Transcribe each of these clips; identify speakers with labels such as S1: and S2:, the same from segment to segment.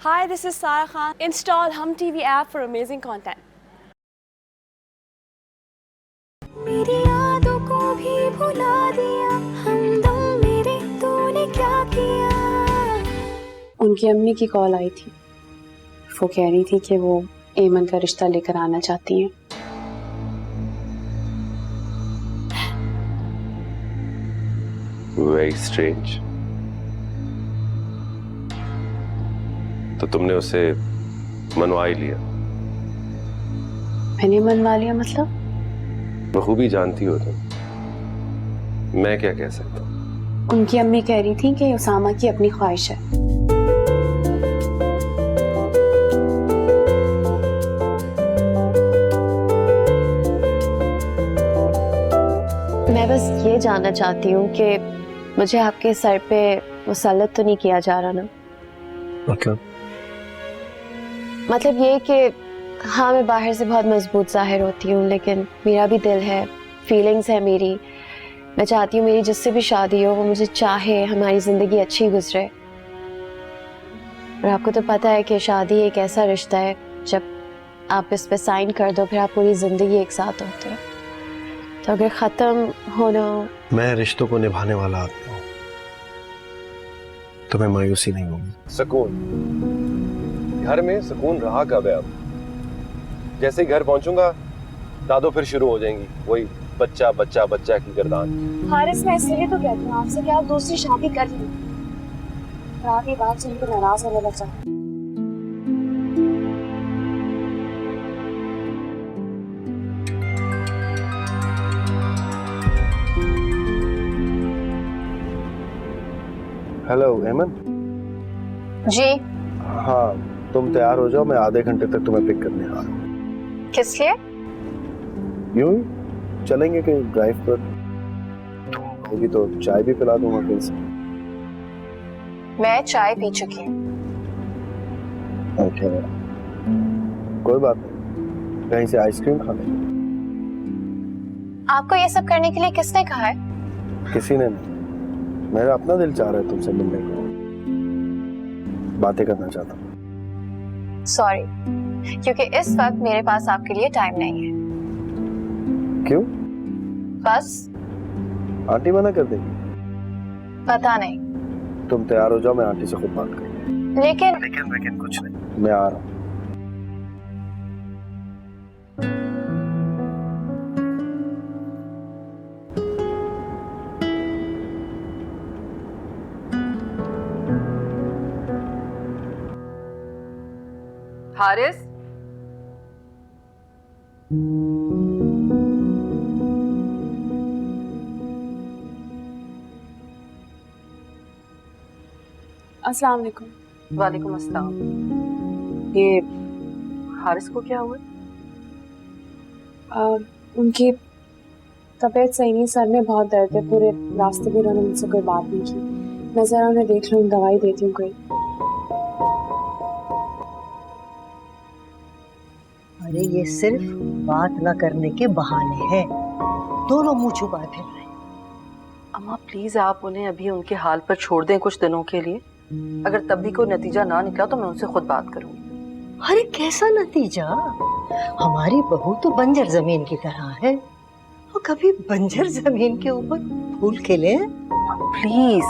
S1: Hi, this is Sarah Khan. Install Hum TV app for amazing content.
S2: मेरी यादों को भी भुला दिया हमदम मेरे तूने क्या किया।
S3: उनकी अम्मी की कॉल आई थी। वो कह रही थी कि वो एमन का रिश्ता लेकर आना चाहती हैं।
S4: Very strange. तो तुमने उसे मनवा ही लिया?
S3: मैंने मनवा लिया मतलब?
S4: बखूबी जानती हो तुम। मैं क्या कह सकता हूँ?
S3: उनकी अम्मी कह रही थी कि उसामा की अपनी ख्वाहिश है।
S5: मैं बस ये जानना चाहती हूँ कि मुझे आपके सर पे मुसल्लत तो नहीं किया जा रहा ना? मतलब ये कि हाँ, मैं बाहर से बहुत मजबूत जाहिर होती हूँ, लेकिन मेरा भी दिल है, फीलिंग्स है मेरी। मैं चाहती हूँ मेरी जिससे भी शादी हो वो मुझे चाहे, हमारी जिंदगी अच्छी गुजरे। और आपको तो पता है कि शादी एक ऐसा रिश्ता है, जब आप इस पे साइन कर दो फिर आप पूरी जिंदगी एक साथ होते हो। तो अगर खत्म होना।
S6: मैं रिश्तों को निभाने वाला आदमी हूँ, तो मैं मायूसी नहीं होगी।
S4: सुकून, घर में सुकून रहा कब है अब? जैसे ही घर पहुंचूंगा दादो फिर शुरू हो जाएंगी, वही बच्चा बच्चा बच्चा की गर्दान।
S1: हारिस, मैं इसलिए तो कहती हूँ आपसे कि आप दूसरी शादी कर ली। और आपकी बात सुनकर नाराज होने लग जाए।
S6: हेलो एमन।
S5: जी।
S6: हाँ, तुम तैयार हो जाओ, मैं आधे घंटे तक तुम्हें पिक करने आ रहा हूँ।
S5: किस लिए?
S6: यूं ही चलेंगे कहीं ड्राइव पर। तुम होगी तो चाय भी पिला दूंगा कहीं से।
S5: मैं चाय पी चुकी हूँ।
S6: ओके, कोई बात नहीं, कहीं से आइसक्रीम खा लेंगे।
S5: आपको ये सब करने के लिए किसने कहा है?
S6: किसी ने नहीं, मेरा अपना दिल चाह रहा है तुमसे मिलने को, बातें करना चाहता हूँ।
S5: सॉरी, क्योंकि इस वक्त मेरे पास आपके लिए टाइम नहीं है।
S6: क्यों?
S5: बस।
S6: आंटी मना कर देगी?
S5: पता नहीं।
S6: तुम तैयार हो जाओ, मैं आंटी से खुद बात करूँ।
S5: लेकिन
S6: कुछ नहीं, मैं आ रहा हूँ।
S7: हारिस,
S3: अस्सलाम वालेकुम।
S7: वालेकुम अस्सलाम। ये हारिस को क्या हुआ?
S3: उनकी तबीयत सही नहीं, सर में बहुत दर्द है। पूरे रास्ते भी उन्होंने मुझसे कोई बात नहीं की। मैं जरा उन्हें देख लूँ, दवाई देती हूँ कोई।
S8: अरे ये सिर्फ बात न करने के बहाने हैं, दोनों मुंह छुपाए फिर रहे।
S7: अम्मा प्लीज आप उन्हें अभी उनके हाल पर छोड़ दें कुछ दिनों के लिए। अगर तब भी कोई नतीजा ना निकला तो मैं उनसे खुद बात करूंगी।
S8: अरे कैसा नतीजा? हमारी बहू तो बंजर जमीन की तरह है, और कभी बंजर जमीन के ऊपर फूल खिले?
S7: प्लीज।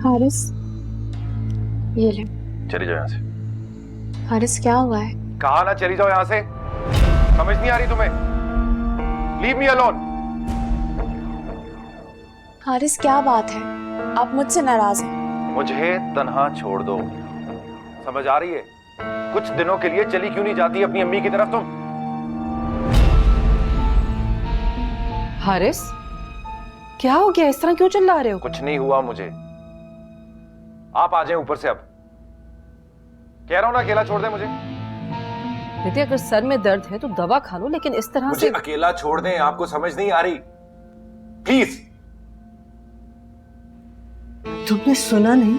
S3: हारिस, ये ले।
S4: चली जाओ यहाँ से।
S3: हारिस, क्या हुआ है?
S4: कहा ना चली जाओ यहाँ से, समझ नहीं आ रही तुम्हें? Leave me alone.
S3: हारिस, क्या बात है? आप मुझसे नाराज हैं?
S4: मुझे तन्हा छोड़ दो, समझ आ रही है? कुछ दिनों के लिए चली क्यों नहीं जाती अपनी अम्मी की तरफ तुम?
S7: हारिस, क्या हो गया? इस तरह क्यों चिल्ला रहे हो?
S4: कुछ नहीं हुआ मुझे, आप आ जाए ऊपर से। अब कह रहा हूं ना, अकेला छोड़ दे मुझे।
S7: बेटे अगर सर में दर्द है तो दवा खा लो, लेकिन इस तरह
S4: मुझे
S7: से
S4: अकेला छोड़ दें, आपको समझ नहीं आ रही? प्लीज।
S8: तुमने सुना नहीं?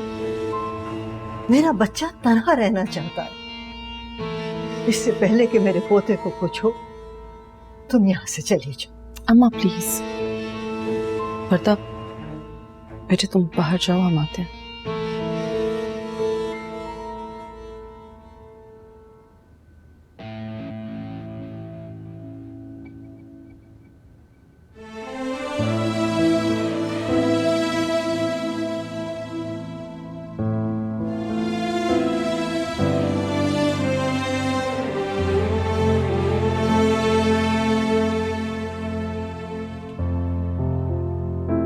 S8: मेरा बच्चा तन्हा रहना चाहता है। इससे पहले कि मेरे पोते को कुछ हो तुम यहाँ से चली जाओ।
S7: अम्मा प्लीज। प्रताप बेटे तुम बाहर जाओ, हम आते हैं।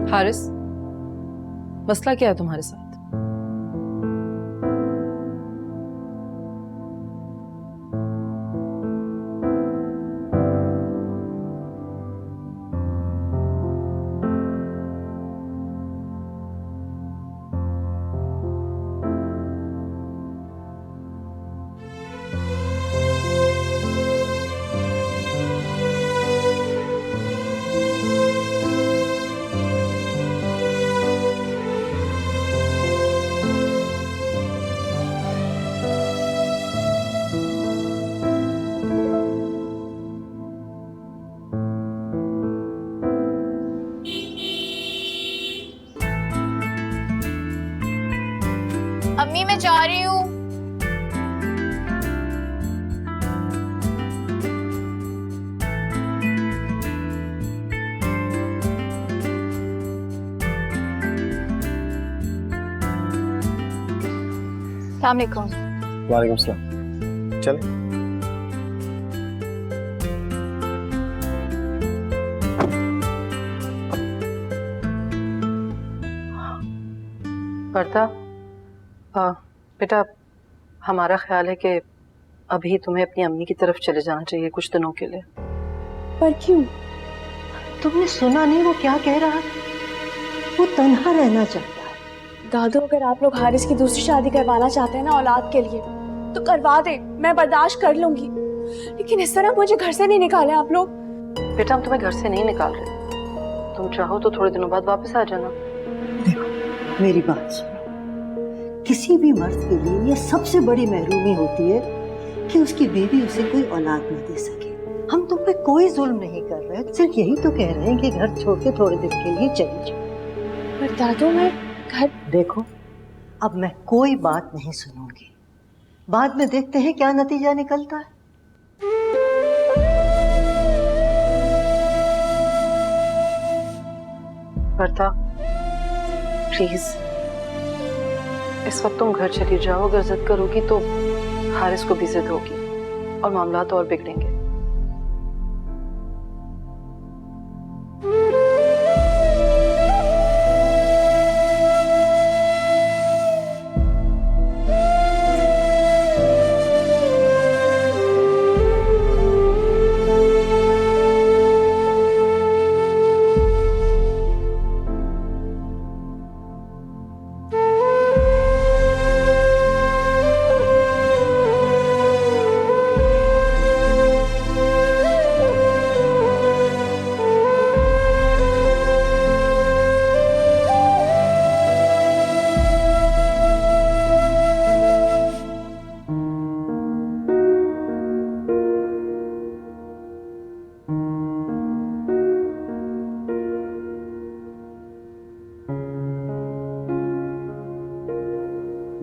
S7: हारिस, मसला क्या है तुम्हारे साथ?
S5: अम्मी मैं जा रही हूँ। अस्सलाम वालेकुम।
S6: वालेकुम सलाम। चले।
S7: प्रताप बेटा, हमारा ख्याल है कि अभी तुम्हें अपनी अम्मी की तरफ चले जाना चाहिए कुछ दिनों के लिए।
S3: पर क्यों?
S8: तुमने सुना नहीं वो क्या कह रहा है? वो तन्हा रहना चाहता है।
S3: दादू, अगर आप लोग हारिस की दूसरी शादी करवाना चाहते हैं ना औलाद के लिए, तो करवा दे, मैं बर्दाश्त कर लूंगी। लेकिन इस तरह मुझे घर से नहीं निकाले आप लोग।
S7: बेटा हम तुम्हें घर से नहीं निकाल रहे, तुम चाहो तो थोड़े दिनों बाद वापस आ जाना।
S8: देखो मेरी बात सुनो, किसी भी मर्द के लिए ये सबसे बड़ी महरूमी होती है कि उसकी बीवी उसे कोई औलाद न दे सके। हम तुम पे कोई जुल्म नहीं कर रहे, सिर्फ यही तो कह रहे हैं कि घर छोड़ के थोड़े दिन के लिए चली जाओ।
S3: पर दादू, मैं घर...
S8: देखो अब मैं कोई बात नहीं सुनूंगी, बाद में देखते हैं क्या नतीजा निकलता है।
S7: प्रताप प्लीज, इस वक्त तुम घर चली जाओ। अगर जिद करोगी तो हारिस को भी जिद होगी और मामलात और बिगड़ेंगे।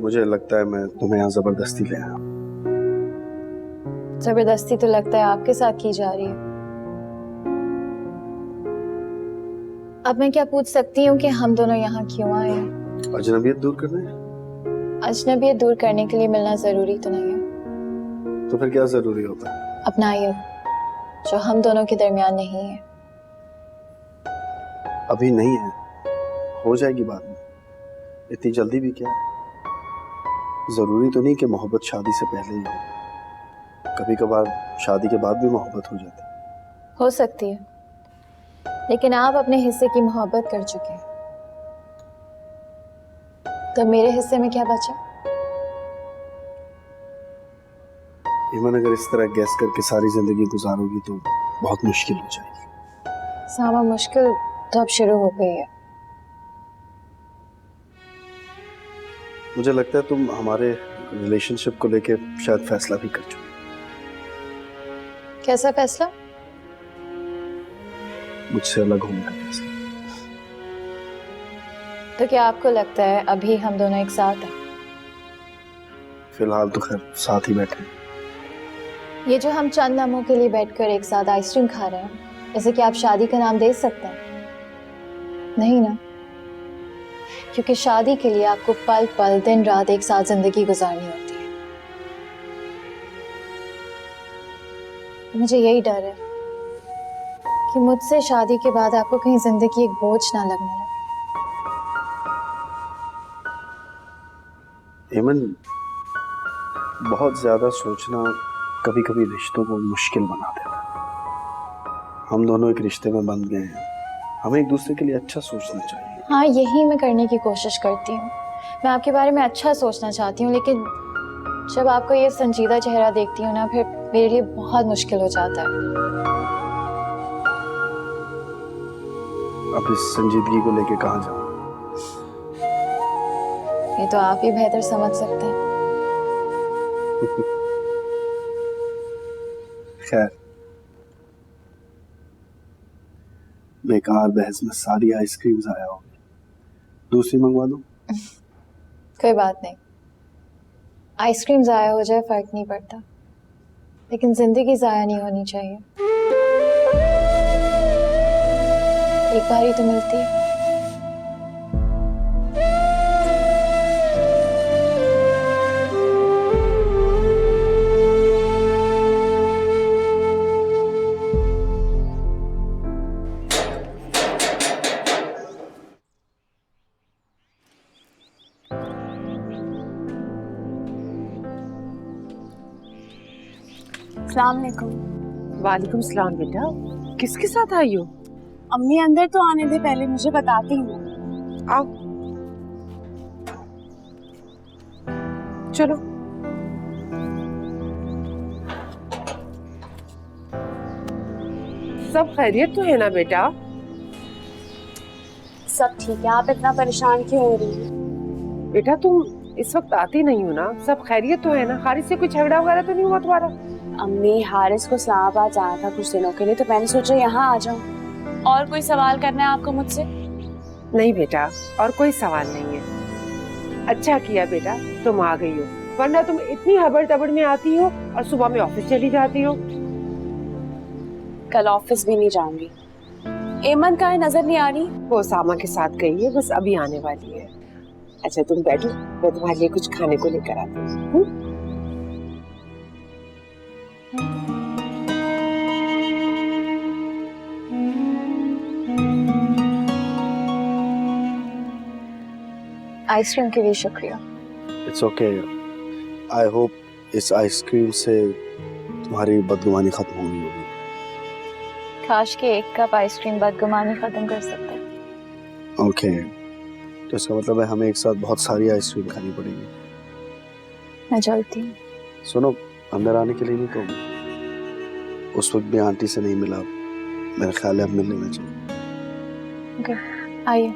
S6: मुझे लगता है मैं तुम्हें यहाँ जबरदस्ती ले आया।
S5: जबरदस्ती तो लगता है आपके साथ की जा रही है। अब मैं क्या पूछ सकती हूँ कि हम दोनों यहाँ क्यों आए हैं?
S6: अजनबियत दूर करने?
S5: अजनबियत दूर करने के लिए मिलना जरूरी तो नहीं है।
S6: तो फिर क्या जरूरी होता है?
S5: अपनाइयत जो हम दोनों के दरमियान नहीं है।
S6: अभी नहीं है, हो जाएगी बाद में। इतनी जल्दी भी क्या है? जरूरी तो नहीं कि मोहब्बत शादी से पहले ही हो, कभी कभार शादी के बाद भी मोहब्बत हो जाती है।
S5: हो सकती है, लेकिन आप अपने हिस्से की मोहब्बत कर चुके हैं, तो मेरे हिस्से में क्या बचा?
S6: ईमान, अगर इस तरह गैस करके सारी जिंदगी गुजारोगी तो बहुत मुश्किल हो जाएगी।
S5: सामा, मुश्किल तो अब शुरू हो गई है।
S6: मुझे लगता है तुम हमारे रिलेशनशिप को लेके शायद फैसला भी कर चुके।
S5: कैसा फैसला?
S6: मुझसे अलग होने का फैसला।
S9: तो क्या आपको लगता है अभी हम दोनों एक साथ हैं?
S6: फिलहाल तो खैर साथ ही बैठे हैं।
S9: ये जो हम चंद लम्हों के लिए बैठकर एक साथ आइसक्रीम खा रहे हैं, इसे क्या आप शादी का नाम दे सकते हैं? नहीं ना, क्योंकि शादी के लिए आपको पल पल दिन रात एक साथ जिंदगी गुजारनी होती है। मुझे यही डर है कि मुझसे शादी के बाद आपको कहीं जिंदगी एक बोझ ना लगने लगे।
S6: हेमन, बहुत ज्यादा सोचना कभी कभी रिश्तों को मुश्किल बना देता है। हम दोनों एक रिश्ते में बंध गए हैं, हमें एक दूसरे के लिए अच्छा सोचना चाहिए।
S9: हाँ, यही मैं करने की कोशिश करती हूँ। मैं आपके बारे में अच्छा सोचना चाहती हूँ, लेकिन जब आपका ये संजीदा चेहरा देखती हूँ ना, फिर मेरे लिए बहुत मुश्किल हो जाता है।
S6: अब इस संजीदगी को लेके कहाँ जाऊँ?
S9: ये तो आप ही बेहतर समझ सकते हैं।
S6: खैर, बेकार बहस में सारी आइसक्रीम ज़ाया हो गई। दूसरी मंगवा दूं?
S9: कोई बात नहीं, आइसक्रीम ज़ाया हो जाए फर्क नहीं पड़ता, लेकिन जिंदगी ज़ाया नहीं होनी चाहिए। एक बार ही तो मिलती है।
S1: अस्सलाम वालेकुम।
S10: वालेकुम सलाम बेटा, किसके साथ आई हो?
S1: अम्मी अंदर तो आने दे, पहले मुझे बताती हूँ।
S10: आओ चलो। सब खैरियत तो है ना बेटा?
S1: सब ठीक है, आप इतना परेशान क्यों हो रही हैं?
S10: बेटा तुम इस वक्त आती नहीं हो ना, सब खैरियत तो है ना? हारिस से कोई झगड़ा वगैरह तो नहीं हुआ तुम्हारा?
S1: अम्मी, हारिस को इस्लामाबाद जाना था कुछ दिनों के लिए, तो मैंने सोचा यहाँ आ जाऊँ। और कोई सवाल करना है आपको मुझसे?
S10: नहीं बेटा, और कोई सवाल नहीं है। अच्छा किया बेटा तुम आ गई हो, वरना तुम इतनी हबड़ तबड़ में आती हो और सुबह में ऑफिस चली जाती हो।
S1: कल ऑफिस भी नहीं जाऊंगी। एमन का नजर नहीं आ रही?
S10: वो सामा के साथ गई है, बस अभी आने वाली है। अच्छा तुम बैठो, मैं तुम्हारे लिए कुछ खाने को लेकर आती हूँ।
S9: आइसक्रीम के लिए शुक्रिया।
S6: It's okay. आई होप इस आइसक्रीम से तुम्हारी बदगुमानी खत्म होनी होगी।
S9: काश के एक कप आइसक्रीम बदगुमानी खत्म कर सकता है।
S6: ओके, तो इसका मतलब है हमें एक साथ बहुत सारी आइसक्रीम खानी पड़ेगी।
S9: मैं चलती हूँ।
S6: सुनो, अंदर आने के लिए नहीं कहूँ, उस वक्त भी आंटी से नहीं मिला, मेरा ख्याल है अब मिल लेना चाहिए।
S9: ओके, आइए।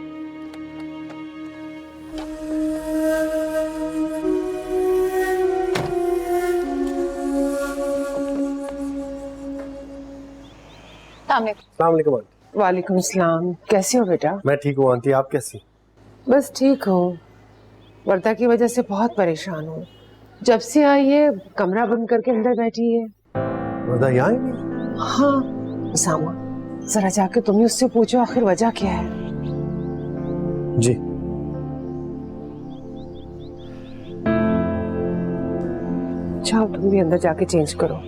S4: अस्सलाम आंटी।
S10: वालेकुम सलाम, कैसे हो बेटा?
S4: मैं ठीक हूँ आंटी, आप कैसी?
S10: बस ठीक हूँ, वर्दा की वजह से बहुत परेशान हूँ। जब से आई है कमरा बंद करके अंदर बैठी है।
S4: वर्दा यहाँ ही नहीं?
S10: हाँ सामा, जरा जाके तुम ही उससे पूछो आखिर वजह क्या है।
S4: जी।
S10: जाओ तुम भी अंदर जाके चेंज करो।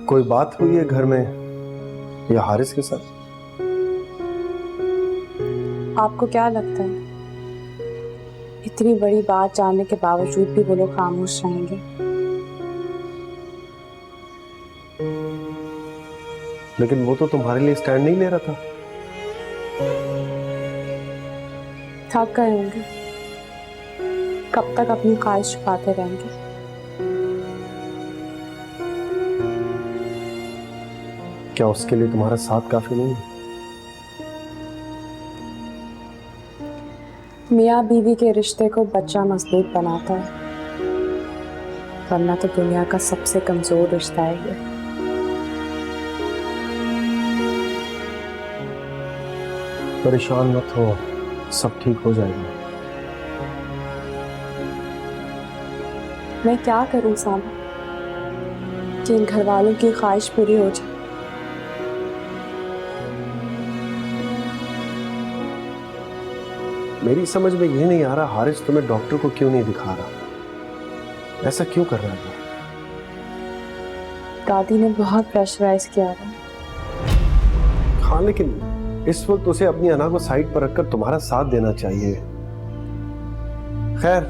S4: कोई बात हुई है घर में या हारिस के साथ?
S1: आपको क्या लगता है इतनी बड़ी बात जानने के बावजूद भी वो लोग खामोश रहेंगे?
S4: लेकिन वो तो तुम्हारे लिए स्टैंड नहीं ले रहा था।
S1: थक गए होंगे, कब तक अपनी ख्वाहिश छुपाते रहेंगे?
S4: क्या उसके लिए तुम्हारा साथ काफी नहीं है?
S1: मियाँ बीवी के रिश्ते को बच्चा मजबूत बनाता है,
S3: वरना तो दुनिया का सबसे कमजोर रिश्ता है ये।
S6: परेशान मत हो, सब ठीक हो जाएगा।
S3: मैं क्या करूं सामा कि इन घर वालों की ख्वाहिश पूरी हो जाए।
S6: मेरी समझ में ये नहीं आ रहा हारिस तुम्हें डॉक्टर को क्यों नहीं दिखा रहा, ऐसा क्यों कर रहा है?
S3: दादी ने बहुत प्रेशराइज किया है।
S6: हाँ, लेकिन इस वक्त उसे अपनी अना को साइड पर रखकर तुम्हारा साथ देना चाहिए। खैर,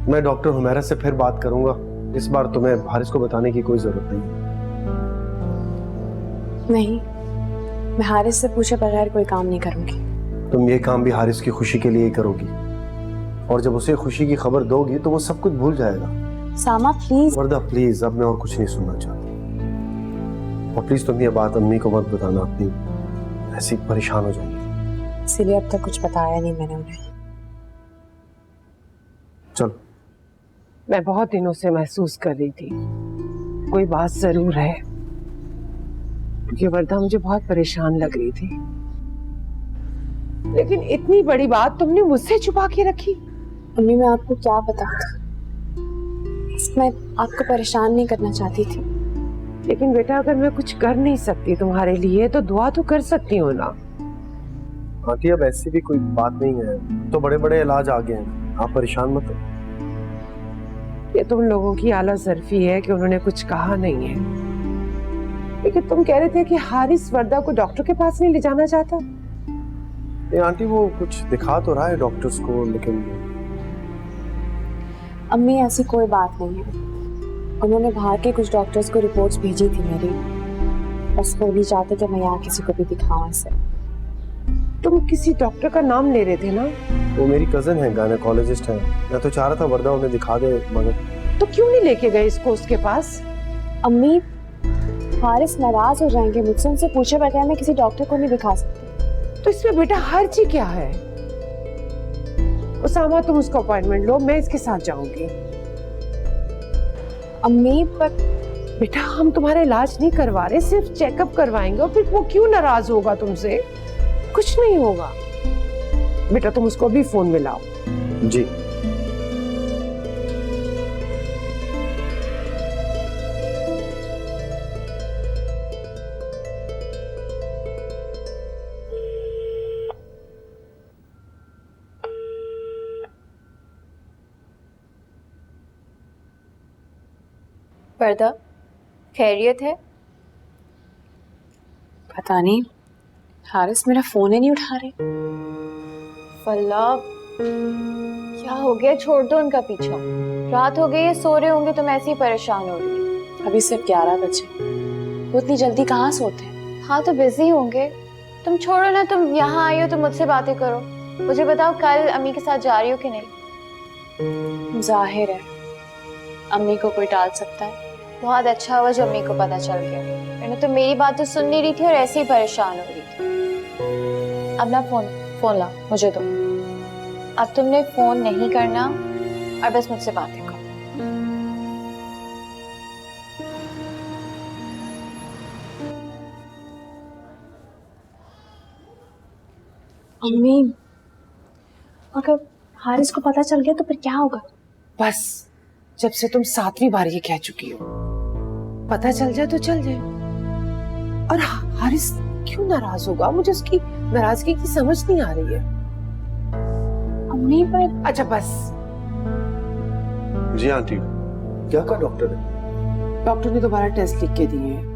S6: मैं डॉक्टर हुमैरा से फिर बात करूंगा। इस बार तुम्हें हारिस को बताने की कोई जरूरत
S3: नहीं, मैं हारिस से पूछे बगैर कोई काम नहीं करूंगी।
S6: तुम ये काम भी हारिस की खुशी के लिए ही करोगी, और जब उसे खुशी की खबर दोगी तो वो सब कुछ भूल जाएगा।
S3: सामा प्लीज।
S6: वर्दा प्लीज, अब मैं और कुछ नहीं सुनना चाहता। और प्लीज तुम ये बात अम्मी को मत बताना, अपनी ऐसी परेशान हो जाएंगी।
S3: इसीलिए अब तक कुछ बताया नहीं मैंने उन्हें।
S6: चलो।
S10: मैं बहुत दिनों से महसूस कर रही थी कोई बात जरूर है, क्योंकि वर्दा मुझे बहुत परेशान लग रही थी, लेकिन इतनी बड़ी बात तुमने मुझसे छुपा के रखी।
S3: अम्मी मैं आपको क्या बताती, मैं आपको परेशान नहीं करना चाहती थी।
S10: लेकिन बेटा, अगर मैं कुछ कर नहीं सकती तुम्हारे लिए तो दुआ तो कर सकती हूँ ना।
S6: आंटी, अब ऐसी भी कोई बात नहीं है, तो बड़े बड़े इलाज आ गए हैं, आप परेशान मत हो।
S10: ये तुम लोगों की आला ज़र्फी है कि उन्होंने कुछ कहा नहीं है, लेकिन तुम कह रहे थे कि हारिस वर्दा को डॉक्टर के पास नहीं ले जाना चाहता।
S6: ये आंटी, वो कुछ दिखा तो रहा है डॉक्टर्स को, लेकिन
S3: अम्मी ऐसी कोई बात नहीं है। उन्होंने बाहर के कुछ डॉक्टर्स को रिपोर्ट्स भेजी थी मेरी, बस वो नहीं चाहते कि मैं यहाँ किसी को भी दिखाऊं ऐसे।
S10: तुम किसी डॉक्टर का नाम ले रहे थे ना?
S6: वो मेरी कजन है, गायनेकोलॉजिस्ट है। मैं तो चाह रहा था वर्दा उन्हें दिखा दे, मगर
S10: तो क्यों नहीं लेके गए इसको उसके पास?
S3: अम्मी, हारिस नाराज हो जाएंगे मुझसे, उनसे पूछे बगैर मैं किसी डॉक्टर को नहीं दिखा सकती।
S10: तो इसमें बेटा हर्ज क्या है? उसामा, तुम उसका अपॉइंटमेंट लो, मैं इसके साथ जाऊंगी।
S3: अम्मी पर
S10: बेटा, हम तुम्हारा इलाज नहीं करवा रहे, सिर्फ चेकअप करवाएंगे, और फिर वो क्यों नाराज होगा तुमसे? कुछ नहीं होगा बेटा, तुम उसको भी फोन मिलाओ।
S6: जी।
S9: वर्दा, खैरियत है?
S3: पता नहीं, हारिस मेरा फोन ही नहीं उठा रहे।
S9: फल्ला, क्या हो गया? छोड़ दो उनका पीछा। रात हो गई है, सो रहे होंगे, तुम ऐसे ही परेशान हो रही हो।
S3: अभी सिर्फ 11 बजे, वो इतनी जल्दी कहाँ सोते हैं?
S9: हाँ तो बिजी होंगे, तुम छोड़ो ना। तुम यहाँ आई हो तो मुझसे बातें करो। मुझे बताओ, कल अम्मी के साथ जा रही हो कि नहीं?
S3: जाहिर है अम्मी को कोई टाल सकता है।
S9: बहुत अच्छा हुआ जो अम्मी को पता चल गया, वरना तो मेरी बात तो सुन नहीं रही थी और ऐसे ही परेशान हो रही थी। अब ना फोन ला, मुझे दो। अब तुमने फोन नहीं करना और बस मुझसे बातें करो।
S3: अम्मी, अगर हारिस को पता चल गया तो फिर क्या होगा?
S10: बस, जब से तुम 7वीं बार ये कह चुकी हो, पता चल जाए तो चल जाए। और हारिस क्यों नाराज होगा? मुझे उसकी नाराजगी की समझ नहीं आ रही है।
S3: अम्मी पर
S10: अच्छा बस।
S6: जी आंटी, क्या कहा डॉक्टर ने?
S10: डॉक्टर ने दोबारा टेस्ट लिख के दिए हैं।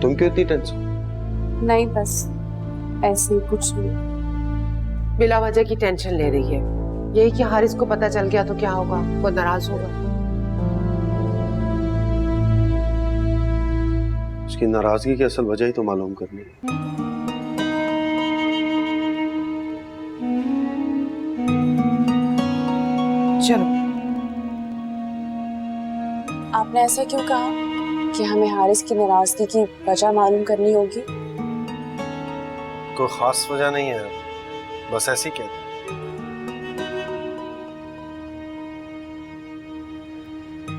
S6: तुम क्यों इतनी टेंशन?
S3: नहीं, बस ऐसे ही कुछ नहीं।
S10: बिला वजह की टेंशन ले रही है। यही कि हारिस को पता चल गया तो क्या होगा? वो नाराज होगा।
S6: उसकी नाराजगी की असल वजह ही तो मालूम करनी है।
S10: चलो।
S3: आपने ऐसा क्यों कहा कि हमें हारिस की नाराजगी की वजह मालूम करनी होगी?
S6: कोई खास वजह नहीं है, बस ऐसे ही कहते।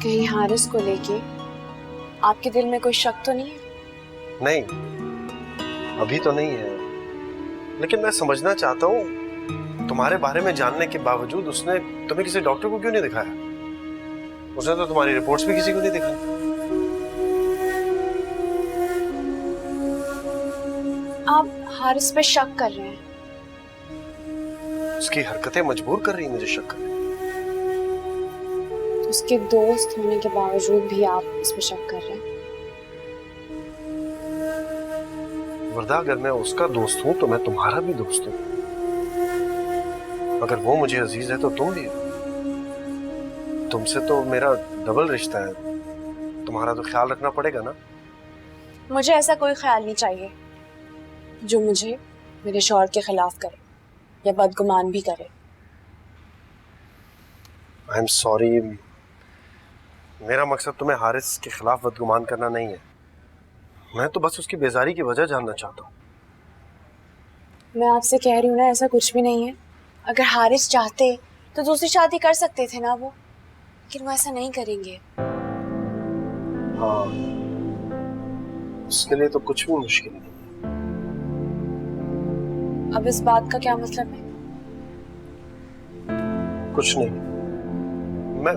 S3: कहीं हारिस को लेके आपके दिल में कोई शक तो नहीं है?
S6: नहीं, अभी तो नहीं है, लेकिन मैं समझना चाहता हूँ तुम्हारे बारे में जानने के बावजूद उसने तुम्हें किसी डॉक्टर को क्यों नहीं दिखाया? उसने तो तुम्हारी रिपोर्ट्स भी किसी को नहीं दिखाई।
S3: आप हारिस पे शक कर रहे हैं?
S6: उसकी हरकतें मजबूर कर रही है मुझे शक करने।
S3: उसके दोस्त होने के बावजूद भी आप इस पे शक कर रहे हैं?
S6: वरदा, अगर मैं उसका दोस्त हूं तो मैं तुम्हारा भी दोस्त हूं। अगर वो मुझे अजीज है तो तुम भी हो। तुमसे तो मेरा डबल रिश्ता है, तुम्हारा तो ख्याल रखना पड़ेगा ना।
S3: मुझे ऐसा कोई ख्याल नहीं चाहिए जो मुझे मेरे शौहर के खिलाफ करे या बदगुमान भी करे।
S6: आई एम सॉरी, मेरा मकसद तुम्हें हारिस के खिलाफ बदगुमान करना नहीं है। मैं तो बस उसकी बेजारी की वजह जानना चाहता हूँ।
S3: मैं आपसे कह रही हूँ ना, ऐसा कुछ भी नहीं है। अगर हारिस चाहते तो दूसरी शादी कर सकते थे ना वो, लेकिन वो ऐसा नहीं करेंगे।
S6: हाँ, उसके लिए तो कुछ भी मुश्किल नहीं।
S3: अब इस बात का क्या मतलब है?
S6: कुछ नहीं,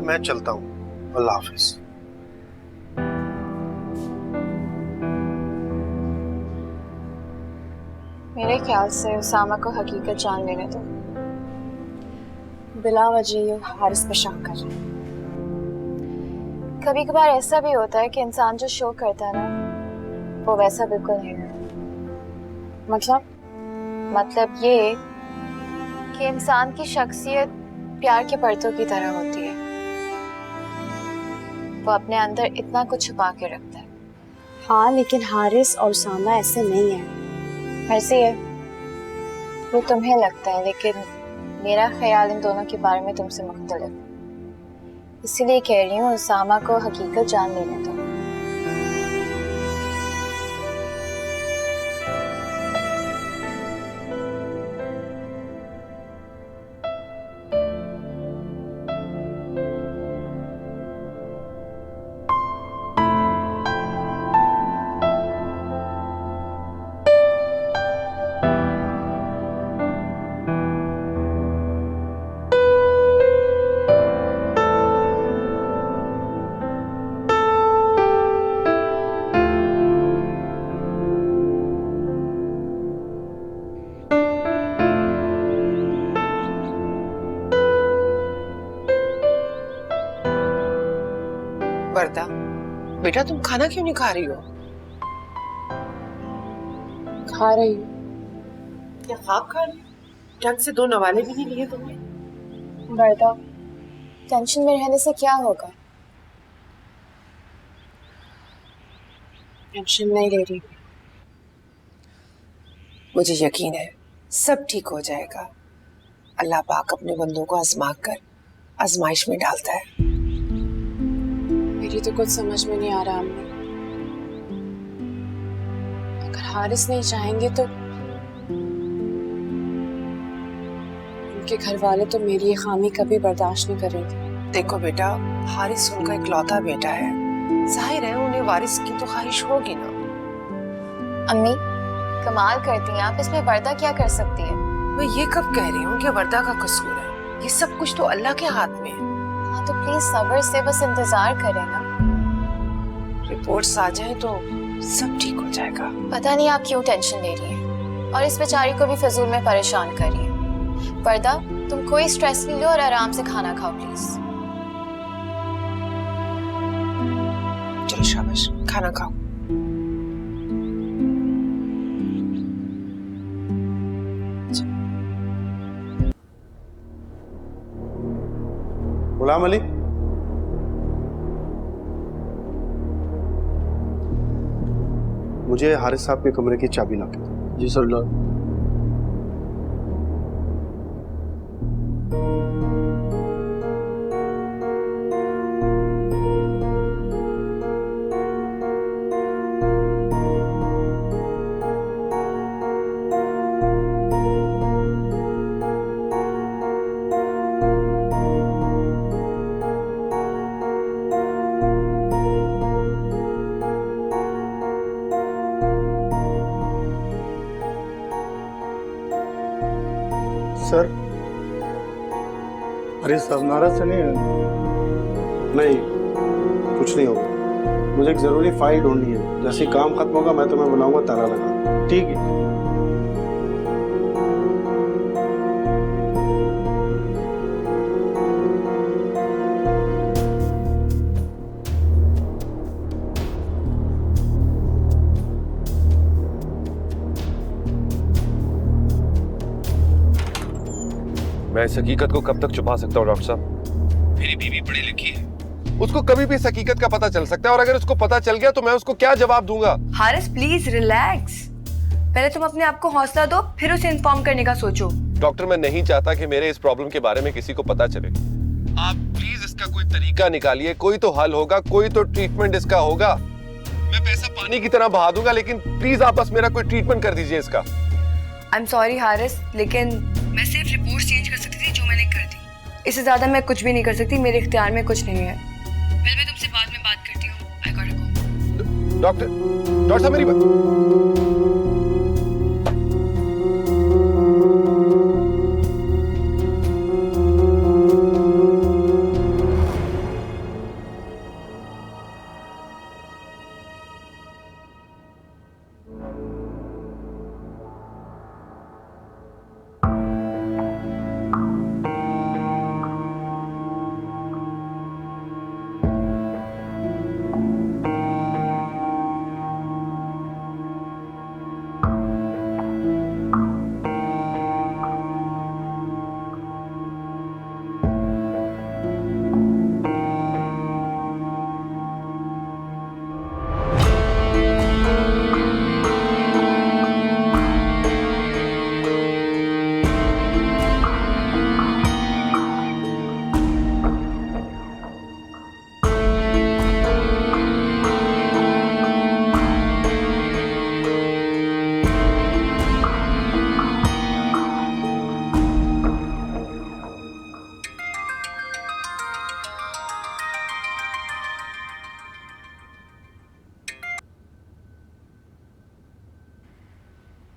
S6: मैं चलता हूँ। अल्लाह हाफिज।
S9: मेरे ख्याल से उसामा को हकीकत जान लेने दो।
S3: बिला वजह ये हारिस पे शक कर रहे हैं।
S9: कभी कभार ऐसा भी होता है कि इंसान जो शो करता है ना, वो वैसा बिल्कुल नहीं है। मतलब ये कि इंसान की शख्सियत प्यार के पर्दों की तरह होती है। वो अपने अंदर इतना कुछ छुपा के रखता है।
S3: हाँ, लेकिन हारिस और उसामा ऐसे नहीं है।
S9: ऐसे है, वो तुम्हें लगता है, लेकिन मेरा ख्याल इन दोनों के बारे में तुमसे मुख्तलिफ। इसीलिए कह रही हूँ उसामा को हकीकत जान लेने दो।
S10: वरदा, बेटा तुम खाना क्यों नहीं खा रही हो?
S3: खा रही हूँ।
S10: क्या खाक खा रही हो? ढंग से 2 नवाले भी नहीं लिए तुमने।
S9: वरदा, टेंशन में रहने से क्या होगा?
S3: टेंशन नहीं ले रही।
S10: मुझे यकीन है सब ठीक हो जाएगा। अल्लाह पाक अपने बंदों को आजमा कर आजमाइश में डालता है।
S3: मेरी तो कुछ समझ में नहीं आ रहा अम्मी। अगर हारिस नहीं चाहेंगे तो उनके घर वाले तो मेरी ये खामी कभी बर्दाश्त नहीं करेंगे।
S10: देखो बेटा, हारिस उनका इकलौता बेटा है, जाहिर है उन्हें वारिस की तो ख्वाहिश होगी ना।
S9: अम्मी, कमाल करती हैं आप, इसमें वरदा क्या कर सकती है?
S10: मैं ये कब कह रही हूँ कि वरदा का कसूर है? ये सब कुछ तो अल्लाह के हाथ में है।
S9: हाँ तो प्लीज सब्र से बस इंतजार करें ना।
S10: रिपोर्ट्स आ जाए तो सब ठीक हो जाएगा।
S9: पता नहीं आप क्यों टेंशन ले रही हैं और इस बेचारी को भी फजूल में परेशान कर रही हैं। वरदा, तुम कोई स्ट्रेस नहीं लो और आराम से खाना खाओ प्लीज।
S10: चलो शाबाश, खाना खाओ।
S6: गुलाम अली, मुझे हारिस साहब के कमरे की चाबी ला के दो। जी सरदार। अरे सब नाराज से नहीं नहीं, कुछ नहीं होगा। मुझे एक जरूरी फाइल ढूंढनी है। जैसे ही काम खत्म होगा मैं तुम्हें बुलाऊंगा, ताला लगा, ठीक है?
S4: मैं इस हकीकत को कब तक छुपा सकता हूँ डॉक्टर साहब? मेरी बीवी पढ़ी लिखी है, उसको कभी भी इस हकीकत का पता चल सकता है, और अगर उसको पता चल गया तो मैं उसको क्या जवाब दूंगा?
S11: हारिस प्लीज रिलैक्स, पहले तुम अपने आप को हौसला दो, फिर उसे इन्फॉर्म करने का सोचो।
S4: डॉक्टर, मैं नहीं चाहता कि मेरे इस प्रॉब्लम के बारे में किसी को पता चले। आप प्लीज इसका कोई तरीका निकालिए, कोई तो हल होगा, कोई तो ट्रीटमेंट इसका होगा। मैं पैसा पानी की तरह बहा दूंगा, लेकिन प्लीज आप बस मेरा कोई ट्रीटमेंट कर दीजिए इसका।
S11: आई एम सॉरी हारिस, लेकिन मैं सिर्फ रिपोर्ट चेंज कर सकती थी जो मैंने कर दी। इससे ज्यादा मैं कुछ भी नहीं कर सकती, मेरे इख्तियार में कुछ नहीं है। पहले मैं तुमसे बाद में बात करती हूँ। I got to go.
S4: Doctor साहब मेरी बात।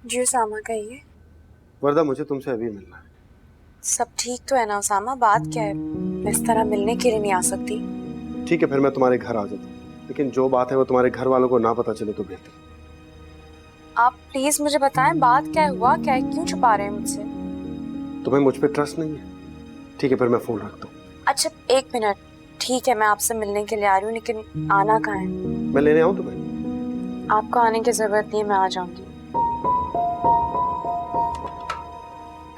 S3: जी उसामा कहिए।
S6: वर्दा, मुझे तुमसे अभी मिलना है।
S3: सब ठीक तो है ना उसामा? बात क्या है? मैं इस तरह मिलने के लिए नहीं आ सकती।
S6: ठीक है, फिर मैं तुम्हारे घर आ जाता हूँ, लेकिन जो बात है वो तुम्हारे घर वालों को ना पता चले तो बेहतर।
S3: आप प्लीज मुझे बताएं, बात क्या हुआ, क्या है, क्यों छुपा रहे हैं मुझसे?
S6: तुम्हें मुझ पे ट्रस्ट नहीं है? ठीक है, फिर मैं फोन रखता हूँ।
S3: अच्छा एक मिनट, ठीक है मैं आपसे मिलने के लिए आ रही हूँ, लेकिन आना कहाँ है?
S6: मैं लेने आऊँ तुम्हें?
S3: आपको आने की जरूरत नहीं है, मैं आ जाऊंगी।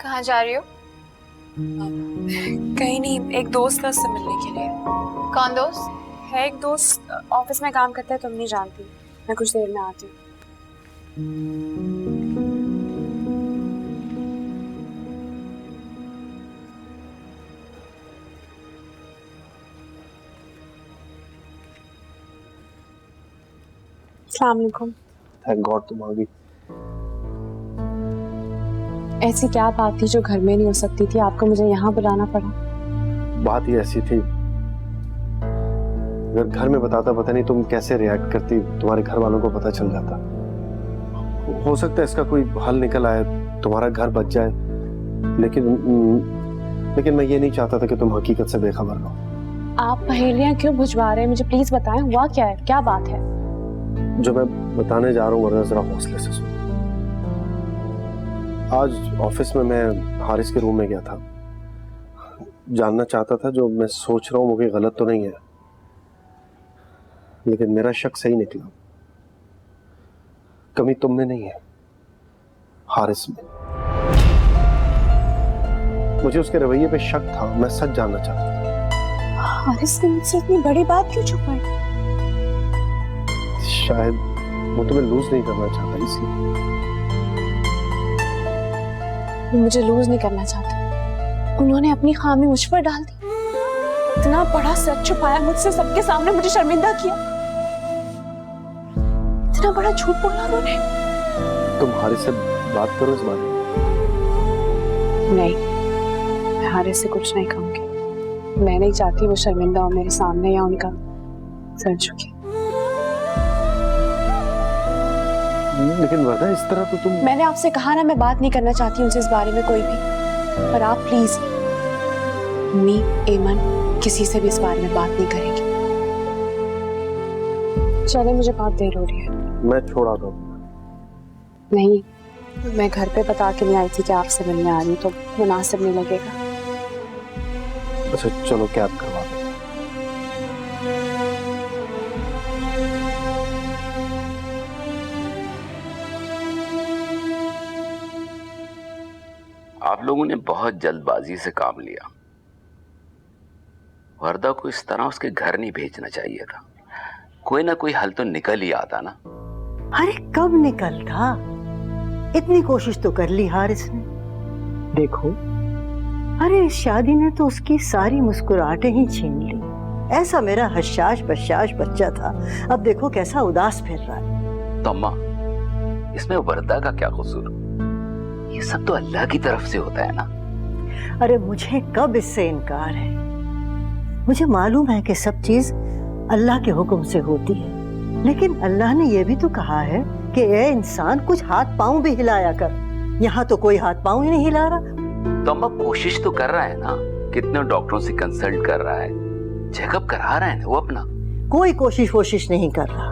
S3: कहाँ जा रही हो? कहीं नहीं, एक दोस्त है, उससे मिलने के लिए।
S9: कौन दोस्त
S3: है? एक दोस्त ऑफिस में काम करता है, तुम नहीं जानती। मैं कुछ देर में आती हूँ। अस्सलाम वालेकुम।
S6: थैंक गॉड तुम आ गई।
S3: ऐसी क्या बात थी जो घर में नहीं हो सकती थी, आपको मुझे यहाँ बुलाना पड़ा?
S6: बात ही ऐसी थी, अगर घर में बताता पता नहीं तुम कैसे रिएक्ट करती, तुम्हारे घर वालों को पता चल जाता। हो सकता है इसका कोई हल निकल आए, तुम्हारा घर बच जाए, लेकिन मैं ये नहीं चाहता था कि तुम हकीकत से बेखबर रहो।
S3: आप पहेलियां क्यों बुझवा रहे हैं? मुझे प्लीज बताएं, हुआ क्या है, क्या बात है?
S6: जो मैं बताने जा रहा हूँ वरना जरा हौसले से सुनो। आज ऑफिस में मैं हारिस के रूम में गया था, जानना चाहता था जो मैं सोच रहा हूँ वो कोई गलत तो नहीं है, लेकिन मेरा शक सही निकला। कमी तुम में नहीं है, हारिस में। मुझे उसके रवैये पे शक था, मैं सच जानना चाहता था।
S3: हारिस ने मुझसे इतनी बड़ी बात क्यों छुपाई?
S6: शायद वो तुम्हें लूज नहीं करना चाहता, इसलिए।
S3: मुझे लूज नहीं करना चाहता, उन्होंने अपनी खामी मुझ पर डाल दी। इतना बड़ा सच छुपाया मुझसे, सबके सामने मुझे शर्मिंदा किया, इतना बड़ा झूठ बोला उन्होंने।
S6: तुम हारिस से बात करो इस बारे में।
S3: नहीं, मैं हारिस से कुछ नहीं कहूंगी। मैं नहीं चाहती वो शर्मिंदा हो मेरे सामने या उनका सर झुके।
S6: लेकिन वर्दा, इस तरह तो तुम।
S3: मैंने आपसे कहा ना, मैं बात नहीं करना चाहती उनसे इस बारे में कोई भी, पर आप प्लीज मी, एमन किसी से भी इस बारे में बात नहीं करेंगे। चले, मुझे बहुत देर हो रही है।
S6: मैं छोड़ा दो।
S3: नहीं, मैं घर पे बता के नहीं आई थी कि आपसे मिलने आ रही, तो मुनासिब नहीं लगेगा।
S6: अच्छा चलो, कैब करवा दो।
S12: आप लोगों ने बहुत जल्दबाजी से काम लिया। वर्दा को इस तरह उसके घर नहीं भेजना चाहिए था। कोई ना कोई हल तो निकल ही आता ना।
S8: अरे कब निकलता, इतनी कोशिश तो कर ली हारिस ने। देखो, अरे इस शादी ने तो उसकी सारी मुस्कुराहटें ही छीन ली। ऐसा मेरा हशाश बशाश बच्चा था, अब देखो कैसा उदास फिर रहा है।
S12: तो अम्मा, इसमें वर्दा का क्या कसूर? ये सब तो अल्लाह की तरफ से होता है ना।
S8: अरे मुझे कब इससे इनकार है। मुझे मालूम है कि सब चीज अल्लाह के हुक्म से होती है, लेकिन अल्लाह ने यह भी तो कहा है कि ए इंसान, कुछ हाथ पांव भी हिलाया कर। यहाँ तो कोई हाथ पांव ही नहीं हिला रहा।
S12: तो अम्मा कोशिश तो कर रहा है ना, कितने डॉक्टरों से कंसल्ट कर रहा है, चेकअप करा रहा है ना वो अपना।
S8: कोई कोशिश नहीं कर रहा।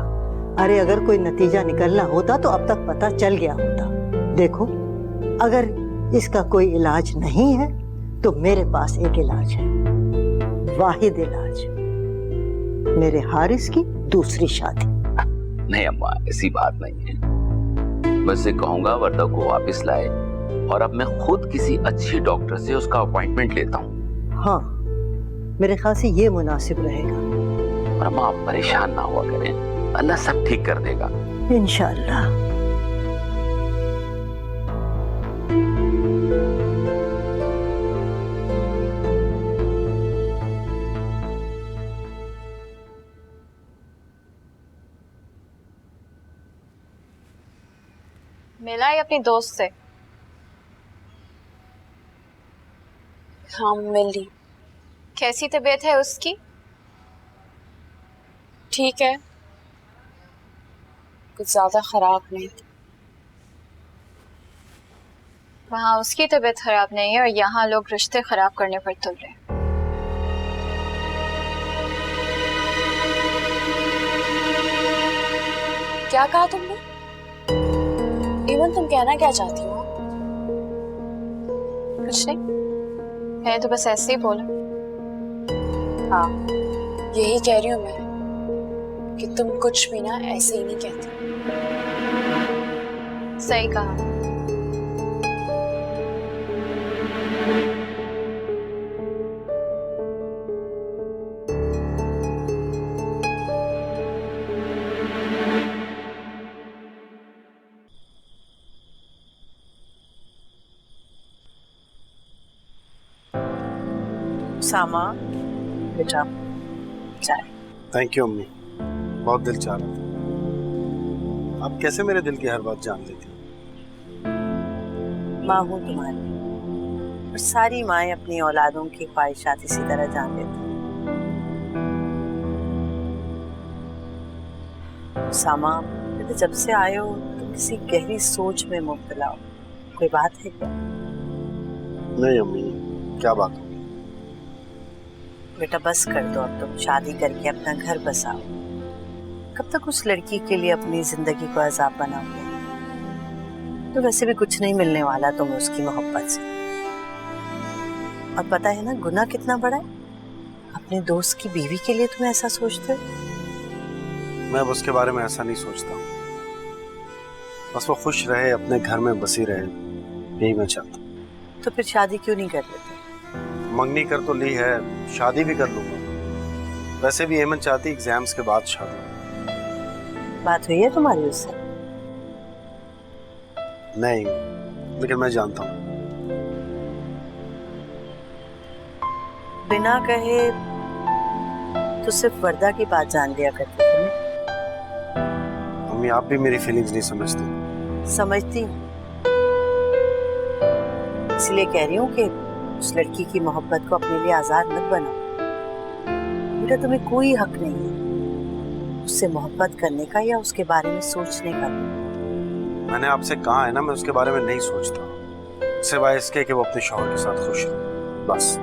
S8: अरे अगर कोई नतीजा निकलना होता तो अब तक पता चल गया होता। देखो, अगर इसका कोई इलाज नहीं है तो मेरे पास एक इलाज है, वाहिद इलाज, मेरे हारिस की दूसरी शादी।
S12: नहीं अम्मा, ऐसी बात नहीं है। मैं उसे कहूंगा वर्दा को वापस लाए, और अब मैं खुद किसी अच्छी डॉक्टर से उसका अपॉइंटमेंट लेता हूँ।
S8: हाँ, मेरे ख्याल से ये मुनासिब रहेगा।
S12: और अम्मा आप परेशान ना हुआ करें, अल्लाह सब ठीक कर देगा
S8: इंशाअल्लाह।
S9: मिला है अपनी दोस्त से?
S3: हाँ, मिल ली।
S9: कैसी तबीयत है उसकी?
S3: ठीक है, कुछ ज्यादा खराब नहीं।
S9: वहाँ उसकी तबीयत खराब नहीं है और यहाँ लोग रिश्ते खराब करने पर तुल रहे हैं।
S3: क्या कहा तुमने? एमन, तुम कहना क्या चाहती हो?
S9: कुछ नहीं, मैंने तो बस ऐसे ही बोला।
S3: हाँ, यही कह रही हूँ मैं कि तुम कुछ भी ना ऐसे ही नहीं कहती।
S9: सही कहा।
S10: सामा बेटा, चाय।
S6: थैंक यू अम्मी, बहुत दिल चाह रहा था। आप कैसे मेरे दिल की हर बात जान लेती?
S10: माँ हूँ तुम्हारी, और सारी माएँ अपनी औलादों की ख्वाहिशात इसी तरह जान लेती हैं। सामा बेटा, जब से आए हो तुम किसी गहरी सोच में मुब्तला हो। कोई बात है क्या?
S6: नहीं अम्मी, क्या बात हो?
S10: बेटा बस कर दो, अब तुम शादी करके अपना घर बसाओ। कब तक उस लड़की के लिए अपनी जिंदगी को अजाब बनाओगे? तो वैसे भी कुछ नहीं मिलने वाला तुम्हें उसकी मोहब्बत से। और पता है ना गुनाह कितना बड़ा है, अपने दोस्त की बीवी के लिए तुम ऐसा सोचते हो।
S6: मैं अब उसके बारे में ऐसा नहीं सोचता, बस वो खुश रहे, अपने घर में बसी रहे, यही मैं चाहता।
S10: तो फिर शादी क्यों नहीं कर लेते?
S6: मंगनी कर तो ली है, शादी भी कर लूंगा। वैसे भी एमन चाहती एग्जाम्स के बाद शादी।
S10: बात हुई है तुम्हारी उससे?
S6: नहीं, लेकिन मैं जानता हूँ।
S10: बिना कहे तो सिर्फ वर्दा की बात जान लिया करती थी ना।
S6: मम्मी, आप भी मेरी फीलिंग्स नहीं समझती।
S10: समझती हूँ, इसलिए कह रही हूँ कि उस लड़की की मोहब्बत को अपने लिए आजाद मत बनाओ। बेटा तुम्हें कोई हक नहीं है उससे मोहब्बत करने का या उसके बारे में सोचने का।
S6: मैंने आपसे कहा है ना, मैं उसके बारे में नहीं सोचता, सिवाय इसके कि वो अपने शौहर के साथ खुश रहे, बस।